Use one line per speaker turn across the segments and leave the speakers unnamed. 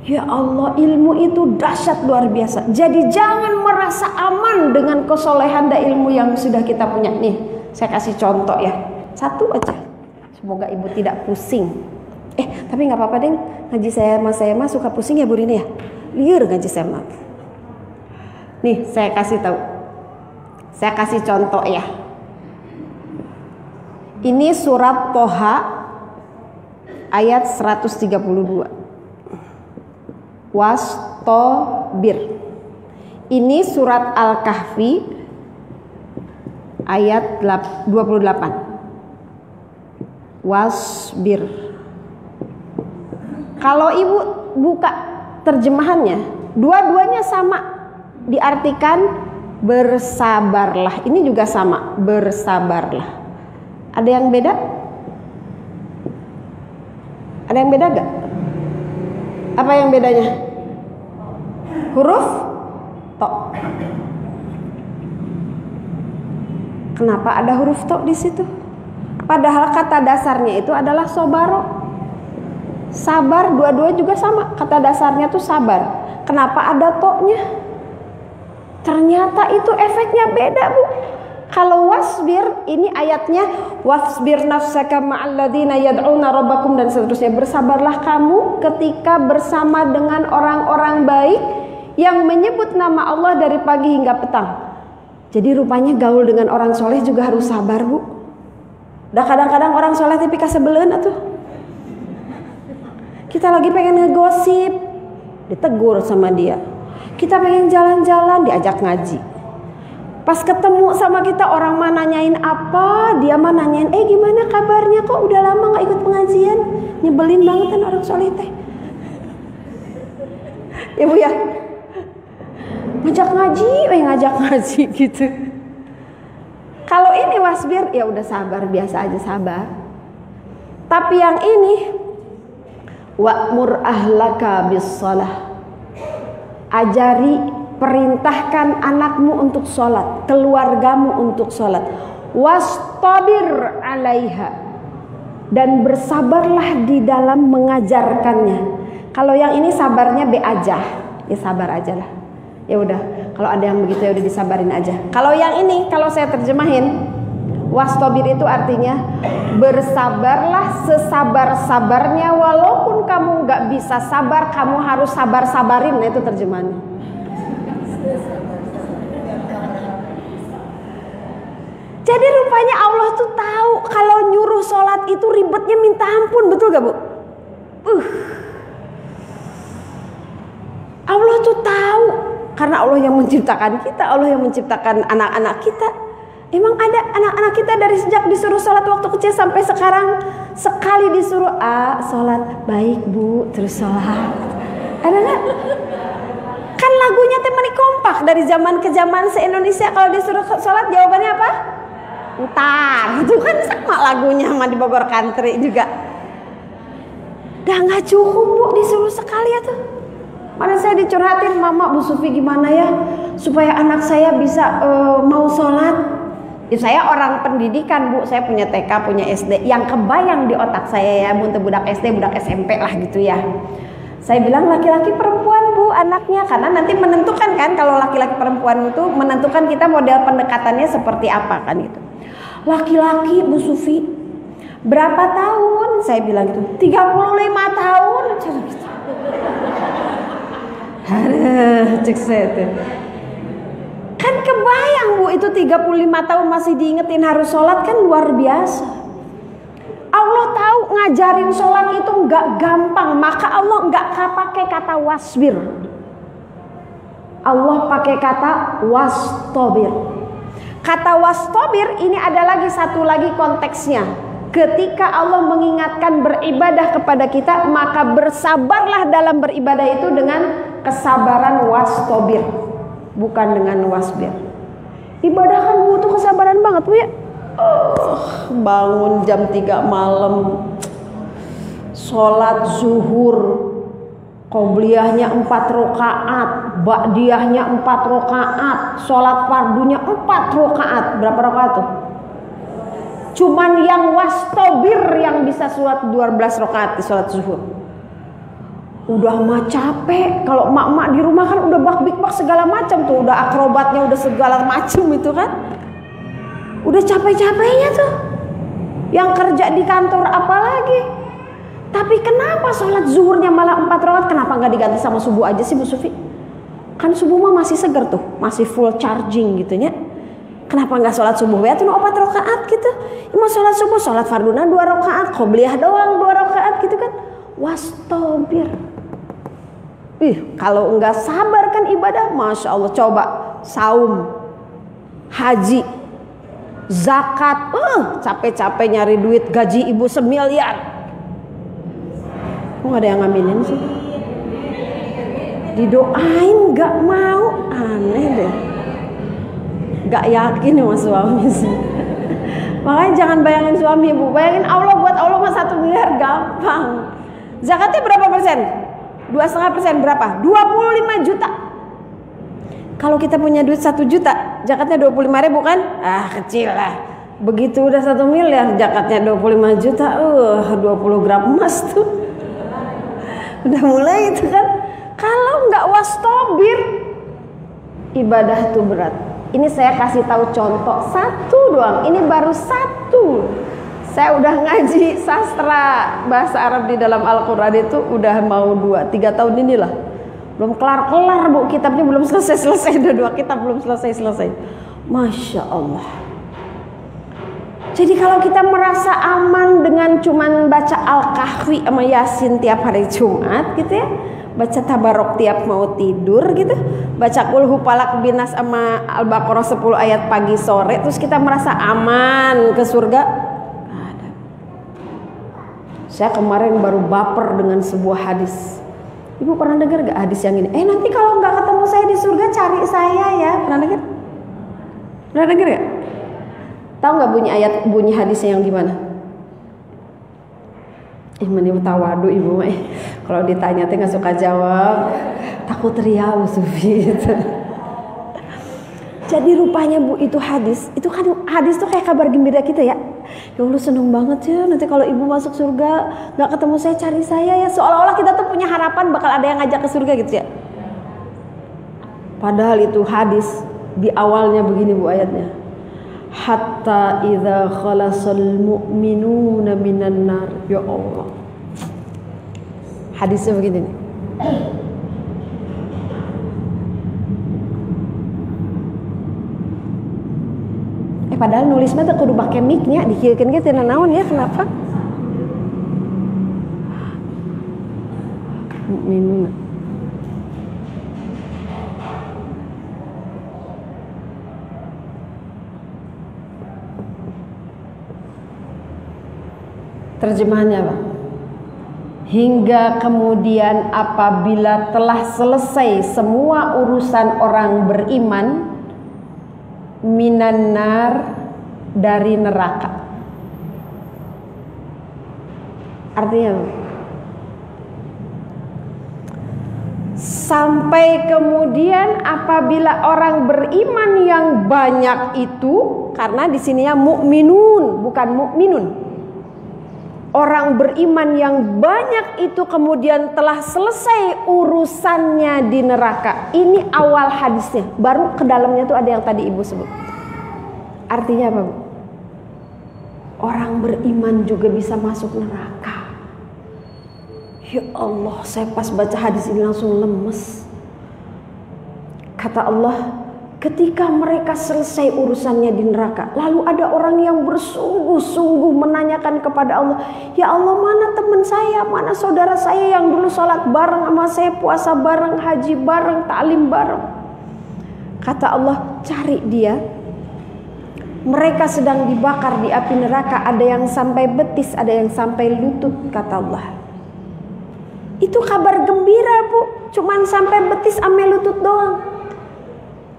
Ya Allah, ilmu itu dahsyat luar biasa. Jadi jangan merasa aman dengan kesolehan dan ilmu yang sudah kita punya. Nih, saya kasih contoh ya. Satu aja. Semoga ibu tidak pusing. Tapi nggak apa-apa deh. Ngaji saya mah suka pusing ya Bu Rini ya. Liur ngaji saya mah. Nih, saya kasih tahu. Saya kasih contoh ya. Ini surat Toha ayat 132. Wastobir. Ini surat Al-Kahfi ayat 28. Wasbir. Kalau ibu buka terjemahannya, dua-duanya sama, diartikan bersabarlah. Ini juga sama, bersabarlah. Ada yang beda? Ada yang beda gak? Apa yang bedanya? Huruf to. Kenapa ada huruf to di situ? Padahal kata dasarnya itu adalah sobaro. Sabar, dua-dua juga sama. Kata dasarnya tuh sabar. Kenapa ada to-nya? Ternyata itu efeknya beda, Bu. Kalau wasbir, ini ayatnya wasbir nafsaka ma'alladzina yad'una rabbakum dan seterusnya. Bersabarlah kamu ketika bersama dengan orang-orang baik yang menyebut nama Allah dari pagi hingga petang. Jadi rupanya gaul dengan orang soleh juga harus sabar, Bu. Dah kadang-kadang orang soleh tapi kasebeleun atuh. Kita lagi pengen ngegosip, ditegur sama dia. Kita pengen jalan-jalan, diajak ngaji. Pas ketemu sama kita orang mah nanyain apa, dia mah nanyain, gimana kabarnya, kok udah lama gak ikut pengajian. Nyebelin banget kan orang soleh teh. Ya Bu ya, ngajak ngaji gitu. Kalau ini wasbir, ya udah sabar, biasa aja sabar. Tapi yang ini wa'mur ahlaka bis shalah. Ajari, perintahkan anakmu untuk sholat, keluargamu untuk sholat. Wastabir alaiha, dan bersabarlah di dalam mengajarkannya. Kalau yang ini sabarnya be aja, ya sabar aja lah. Ya udah, kalau ada yang begitu ya udah disabarin aja. Kalau yang ini, kalau saya terjemahin, wastabir itu artinya bersabarlah sesabar-sabarnya, walaupun kamu nggak bisa sabar, kamu harus sabar-sabarin. Nah itu terjemahannya. Jadi rupanya Allah tuh tahu kalau nyuruh sholat itu ribetnya minta ampun, betul gak Bu? Allah tuh tahu, karena Allah yang menciptakan kita, Allah yang menciptakan anak-anak kita. Emang ada anak-anak kita dari sejak disuruh sholat waktu kecil sampai sekarang, sekali disuruh sholat, baik Bu, terus sholat. Ada gak? Kan lagunya temani kompak dari zaman ke zaman se-Indonesia. Kalau disuruh sholat jawabannya apa? Ntar. Itu kan sama lagunya sama di Bogor Country juga. Udah gak cukup Bu disuruh sekali ya tuh. Mana saya dicurhatin, Mama, Bu Sufi gimana ya supaya anak saya bisa mau sholat. Ya, saya orang pendidikan Bu, saya punya TK, punya SD. Yang kebayang di otak saya ya, untuk budak SD, budak SMP lah gitu ya. Saya bilang laki-laki perempuan Bu anaknya, karena nanti menentukan kan, kalau laki-laki perempuan itu menentukan kita model pendekatannya seperti apa kan gitu. Laki-laki Bu Sufi berapa tahun? Saya bilang gitu, 35 tahun. Cek saya tuh. Kan kebayang Bu, itu 35 tahun masih diingetin harus sholat, kan luar biasa. Allah tahu ngajarin sholat itu nggak gampang, maka Allah nggak pakai kata wasbir. Allah pakai kata wastobir. Kata wastobir ini ada lagi satu lagi konteksnya. Ketika Allah mengingatkan beribadah kepada kita, maka bersabarlah dalam beribadah itu dengan kesabaran wastobir, bukan dengan wasbir. Ibadah kan butuh kesabaran banget Bu ya. Bangun jam 3 malam, sholat zuhur, qobliyahnya 4 rakaat, ba'diyahnya 4 rakaat, sholat fardunya 4 rakaat. Berapa rakaat tuh? Cuman yang wastobir yang bisa sholat 12 rakaat di sholat zuhur. Udah mah capek. Kalau emak-emak di rumah kan udah bak-bik-bak segala macam tuh, udah akrobatnya, udah segala macam itu kan. Udah capek-capeknya tuh. Yang kerja di kantor apalagi. Tapi kenapa sholat zuhurnya malah 4 rakaat? Kenapa nggak diganti sama subuh aja sih Bu Sufi? Kan subuh mah masih seger tuh, masih full charging gitu ya. Kenapa nggak sholat subuh ya tuh 4 rakaat gitu? Mau sholat subuh, sholat farduna 2 rakaat, qobliyah doang 2 rakaat gitu kan. Wastobir. Kalau nggak sabar kan ibadah, masya Allah. Coba saum, haji, zakat, capek-capek nyari duit, gaji ibu semiliar. Kok nggak ada yang ngaminin sih? Didoain nggak mau, aneh deh. Nggak yakin sama suami sih. Makanya jangan bayangin suami ibu, bayangin Allah. Buat Allah mah 1 miliar gampang. Zakatnya berapa persen? 2,5% berapa? 25 juta. Kalau kita punya duit 1 juta, zakatnya 25.000 kan? Kecil lah. Begitu udah 1 miliar, zakatnya 25 juta. 20 gram emas tuh. Udah mulai itu kan. Kalau nggak wastobir, ibadah tuh berat. Ini saya kasih tahu contoh 1 doang. Ini baru 1. Saya udah ngaji sastra bahasa Arab di dalam Al-Quran itu udah mau 2-3 tahun inilah. Belum kelar-kelar Bu, kitabnya belum selesai-selesai. Udah 2 kitab belum selesai-selesai. Masya Allah. Jadi kalau kita merasa aman dengan cuman baca Al-Kahfi sama Yasin tiap hari Jumat gitu ya, baca Tabarok tiap mau tidur gitu, baca Qul Hu Falaq Binas sama Al-Baqarah 10 ayat pagi sore, terus kita merasa aman ke surga. Saya kemarin baru baper dengan sebuah hadis. Ibu pernah dengar gak hadis yang ini? Nanti kalau nggak ketemu saya di surga cari saya ya. Pernah dengar? Pernah dengar gak? Tahu nggak bunyi hadisnya yang gimana? Meni tawadu ibu mah. Kalau ditanya teh nggak suka jawab. Takut riau Sufi gitu. Jadi rupanya Bu itu hadis. Itu kan hadis tuh kayak kabar gembira kita ya. Ya Allah seneng banget ya, nanti kalau ibu masuk surga gak ketemu saya cari saya ya. Seolah-olah kita tuh punya harapan bakal ada yang ngajak ke surga gitu ya. Padahal itu hadis di awalnya begini Bu ayatnya. Hatta idza khalasal mu'minuna minan nar. Ya Allah. Hadisnya begini nih. Padahal nulis mah teh kudu pake mic-nya, dikiekeun ge teu naon ya, kenapa? Minum. Terjemahannya apa? Hingga kemudian apabila telah selesai semua urusan orang beriman, minan nar, dari neraka. Artinya sampai kemudian apabila orang beriman yang banyak itu, karena di sininya mukminun bukan mukminun. Orang beriman yang banyak itu kemudian telah selesai urusannya di neraka. Ini awal hadisnya. Baru ke dalamnya tuh ada yang tadi ibu sebut. Artinya apa Bu? Orang beriman juga bisa masuk neraka. Ya Allah, saya pas baca hadis ini langsung lemes. Kata Allah, ketika mereka selesai urusannya di neraka, lalu ada orang yang bersungguh-sungguh menanyakan kepada Allah, ya Allah, mana teman saya, mana saudara saya yang dulu sholat bareng sama saya, puasa bareng, haji bareng, taklim bareng. Kata Allah, cari dia. Mereka sedang dibakar di api neraka, ada yang sampai betis, ada yang sampai lutut, kata Allah. Itu kabar gembira Bu, cuman sampai betis ame lutut doang.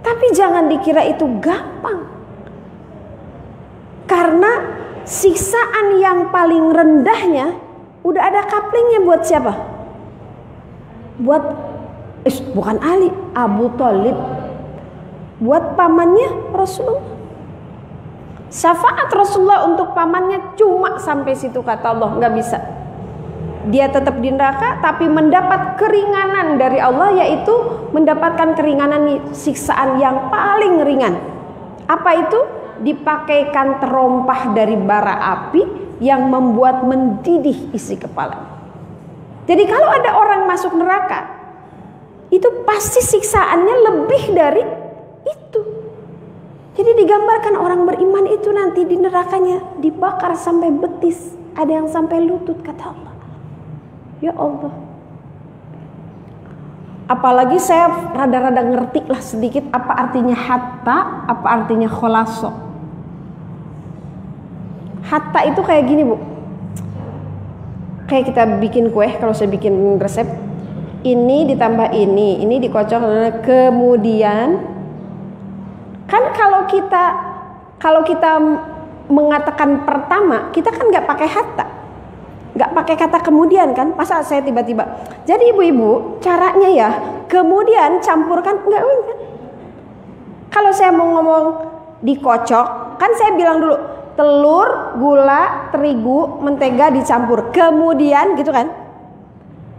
Tapi jangan dikira itu gampang. Karena siksaan yang paling rendahnya udah ada kaplingnya buat siapa? Buat bukan Ali, Abu Thalib. Buat pamannya Rasulullah. Syafaat Rasulullah untuk pamannya cuma sampai situ, kata Allah, nggak bisa. dia tetap di neraka, tapi mendapat keringanan dari Allah, yaitu mendapatkan keringanan siksaan yang paling ringan. Apa itu? Dipakaikan terompah dari bara api yang membuat mendidih isi kepala. Jadi kalau ada orang masuk neraka, itu pasti siksaannya lebih dari itu. Jadi digambarkan orang beriman itu nanti di nerakanya dibakar sampai betis, ada yang sampai lutut, kata Allah. Ya Allah. Apalagi saya rada-rada ngerti lah sedikit apa artinya hatta, apa artinya kholaso. Hatta itu kayak gini, Bu. Kayak kita bikin kue, kalau saya bikin resep, ini ditambah ini dikocok, kemudian kan kalau kita mengatakan pertama, kita kan nggak pakai hatta, nggak pakai kata kemudian kan. Masa saya tiba-tiba, jadi ibu-ibu caranya ya kemudian campurkan, enggak kan? Kalau saya mau ngomong dikocok, kan saya bilang dulu telur, gula, terigu, mentega dicampur, kemudian gitu kan.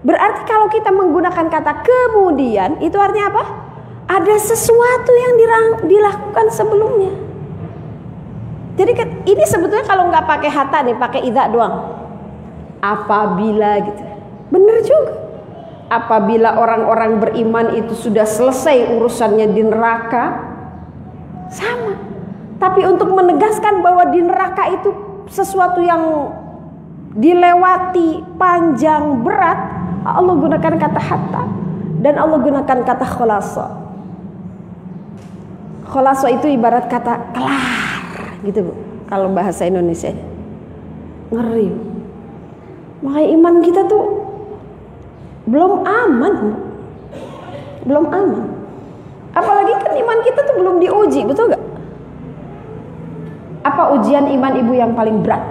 Berarti kalau kita menggunakan kata kemudian, itu artinya apa? Ada sesuatu yang dilakukan sebelumnya. Jadi ini sebetulnya kalau nggak pakai hatta nih, pakai idza doang. Apabila gitu, bener juga. Apabila orang-orang beriman itu sudah selesai urusannya di neraka, sama. Tapi untuk menegaskan bahwa di neraka itu sesuatu yang dilewati, panjang, berat, Allah gunakan kata hatta dan Allah gunakan kata kholaso. Kholaso itu ibarat kata kelar gitu, Bu, kalau bahasa Indonesia. Ngeri. Makanya iman kita tuh belum aman, Bu. Belum aman. Apalagi kan iman kita tuh belum diuji, betul gak? Apa ujian iman ibu yang paling berat?